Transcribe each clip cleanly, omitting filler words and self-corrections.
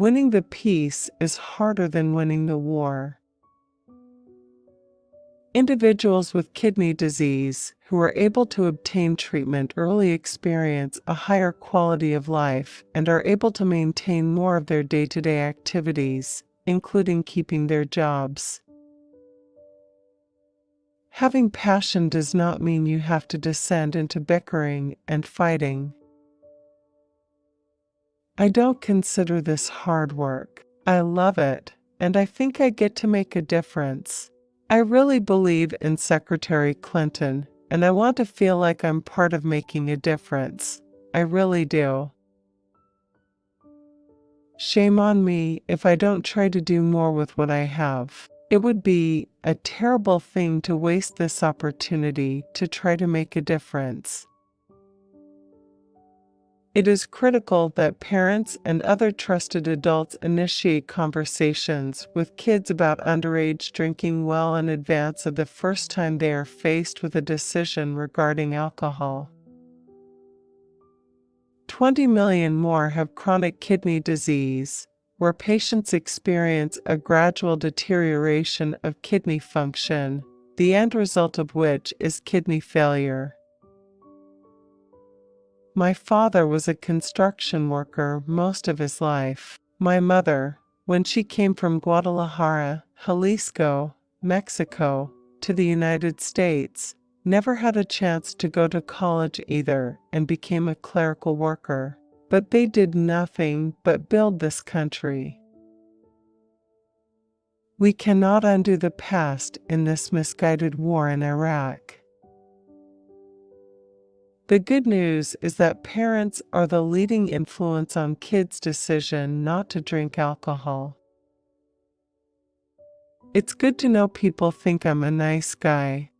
Winning the peace is harder than winning the war. Individuals with kidney disease who are able to obtain treatment early experience a higher quality of life and are able to maintain more of their day-to-day activities, including keeping their jobs. Having passion does not mean you have to descend into bickering and fighting. I don't consider this hard work. I love it, and I think I get to make a difference. I really believe in Secretary Clinton, and I want to feel like I'm part of making a difference. I really do. Shame on me if I don't try to do more with what I have. It would be a terrible thing to waste this opportunity to try to make a difference. It is critical that parents and other trusted adults initiate conversations with kids about underage drinking well in advance of the first time they are faced with a decision regarding alcohol. 20 million more have chronic kidney disease, where patients experience a gradual deterioration of kidney function, the end result of which is kidney failure. My father was a construction worker most of his life. My mother, when she came from Guadalajara, Jalisco, Mexico, to the United States, never had a chance to go to college either and became a clerical worker. But they did nothing but build this country. We cannot undo the past in this misguided war in Iraq. The good news is that parents are the leading influence on kids' decision not to drink alcohol. It's good to know people think I'm a nice guy.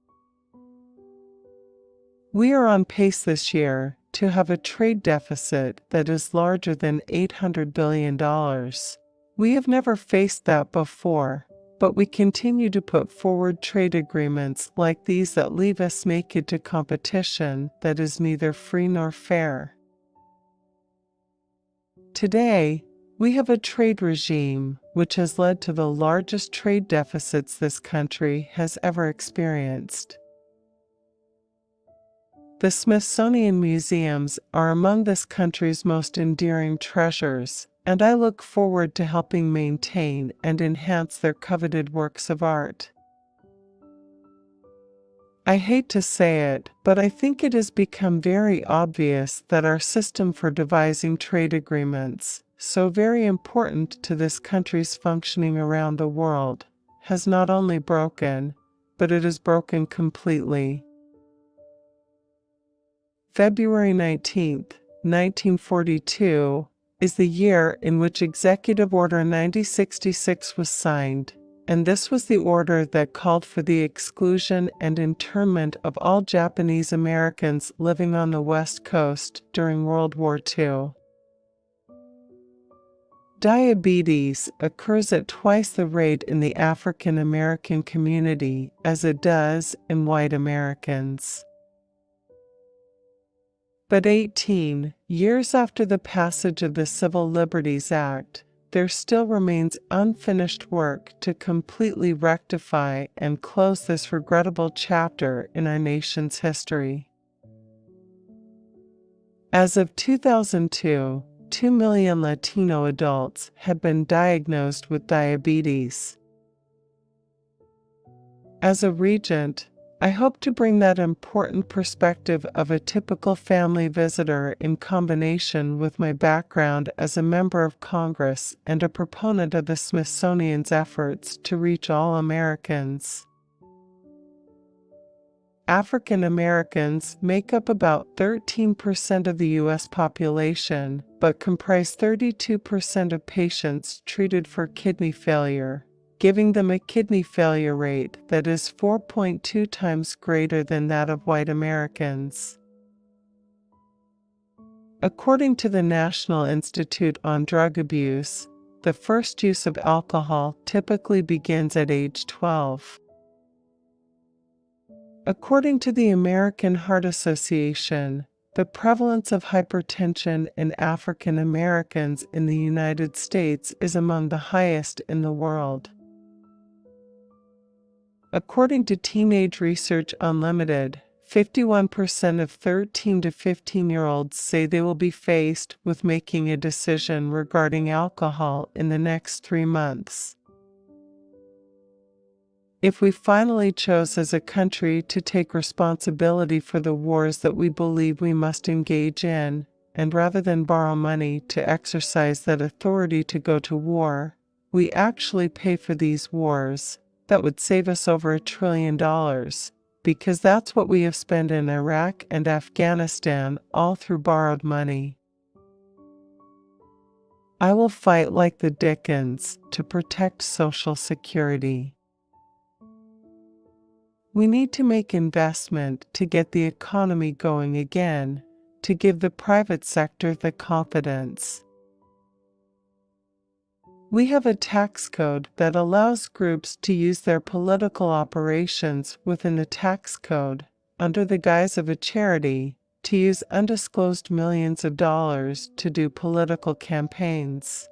We are on pace this year to have a trade deficit that is larger than $800 billion. We have never faced that before, but we continue to put forward trade agreements like these that leave us naked to competition that is neither free nor fair. Today, we have a trade regime which has led to the largest trade deficits this country has ever experienced. The Smithsonian museums are among this country's most enduring treasures, and I look forward to helping maintain and enhance their coveted works of art. I hate to say it, but I think it has become very obvious that our system for devising trade agreements, so very important to this country's functioning around the world, has not only broken, but it is broken completely. February 19, 1942, is the year in which Executive Order 9066 was signed, and this was the order that called for the exclusion and internment of all Japanese Americans living on the West Coast during World War II. Diabetes occurs at twice the rate in the African American community as it does in white Americans. But 18 years after the passage of the Civil Liberties Act, there still remains unfinished work to completely rectify and close this regrettable chapter in our nation's history. As of 2002, 2 million Latino adults had been diagnosed with diabetes. As a regent, I hope to bring that important perspective of a typical family visitor in combination with my background as a member of Congress and a proponent of the Smithsonian's efforts to reach all Americans. African Americans make up about 13% of the U.S. population, but comprise 32% of patients treated for kidney failure, giving them a kidney failure rate that is 4.2 times greater than that of white Americans. According to the National Institute on Drug Abuse, the first use of alcohol typically begins at age 12. According to the American Heart Association, The prevalence of hypertension in African Americans in the United States is among the highest in the world. According to Teenage Research Unlimited, 51% of 13 to 15-year-olds say they will be faced with making a decision regarding alcohol in the next 3 months. If we finally chose as a country to take responsibility for the wars that we believe we must engage in, and rather than borrow money to exercise that authority to go to war, we actually pay for these wars, that would save us over $1 trillion, because that's what we have spent in Iraq and Afghanistan, all through borrowed money. I will fight like the Dickens to protect Social Security. We need to make investment to get the economy going again, to give the private sector the confidence. We have a tax code that allows groups to use their political operations within the tax code, under the guise of a charity, to use undisclosed millions of dollars to do political campaigns.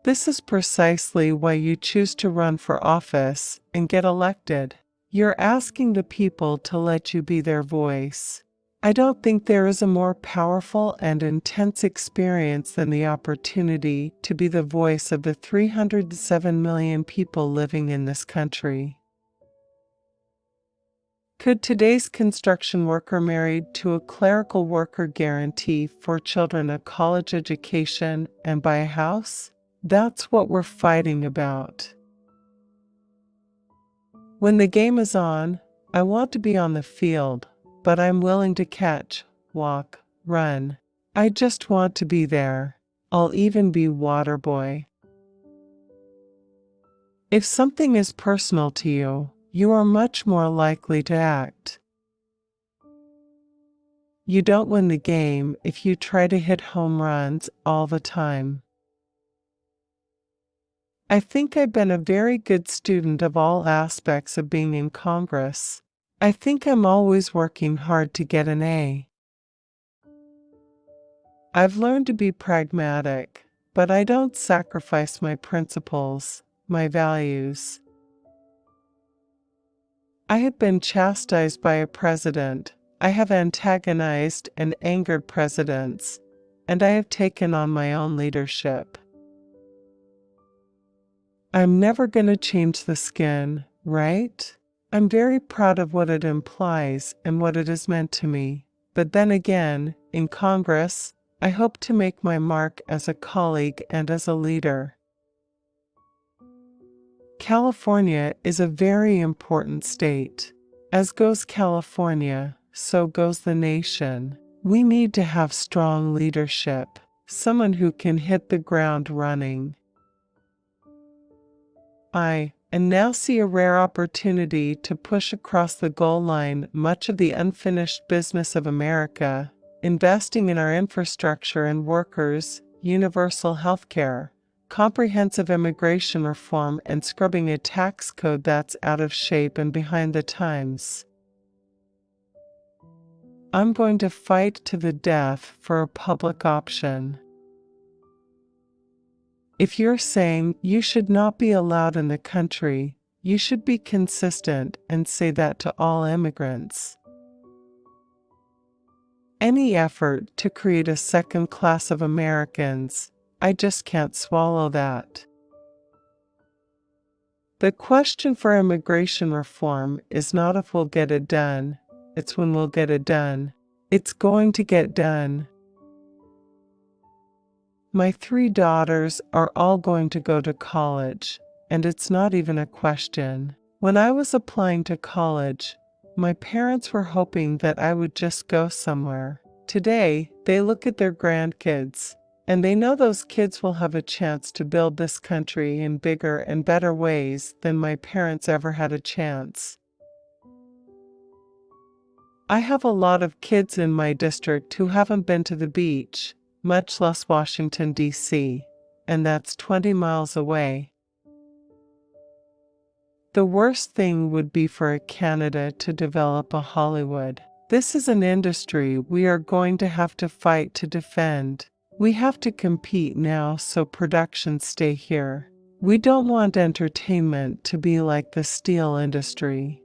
This is precisely why you choose to run for office and get elected. You're asking the people to let you be their voice. I don't think there is a more powerful and intense experience than the opportunity to be the voice of the 307 million people living in this country. Could today's construction worker married to a clerical worker guarantee for children a college education and buy a house? That's what we're fighting about. When the game is on, I want to be on the field, but I'm willing to catch, walk, run. I just want to be there. I'll even be water boy. If something is personal to you, you are much more likely to act. You don't win the game if you try to hit home runs all the time. I think I've been a very good student of all aspects of being in Congress. I think I'm always working hard to get an A. I've learned to be pragmatic, but I don't sacrifice my principles, my values. I have been chastised by a president. I have antagonized and angered presidents, and I have taken on my own leadership. I'm never going to change the skin, right? I'm very proud of what it implies and what it has meant to me. But then again, in Congress, I hope to make my mark as a colleague and as a leader. California is a very important state. As goes California, so goes the nation. We need to have strong leadership, someone who can hit the ground running. And now see a rare opportunity to push across the goal line much of the unfinished business of America, investing in our infrastructure and workers, universal health care, comprehensive immigration reform, and scrubbing a tax code that's out of shape and behind the times. I'm going to fight to the death for a public option. If you're saying you should not be allowed in the country, you should be consistent and say that to all immigrants. Any effort to create a second class of Americans, I just can't swallow that. The question for immigration reform is not if we'll get it done, it's when we'll get it done. It's going to get done. My 3 daughters are all going to go to college, and it's not even a question. When I was applying to college, my parents were hoping that I would just go somewhere. Today, they look at their grandkids, and they know those kids will have a chance to build this country in bigger and better ways than my parents ever had a chance. I have a lot of kids in my district who haven't been to the beach, much less Washington, D.C., and that's 20 miles away. The worst thing would be for Canada to develop a Hollywood. This is an industry we are going to have to fight to defend. We have to compete now so productions stay here. We don't want entertainment to be like the steel industry.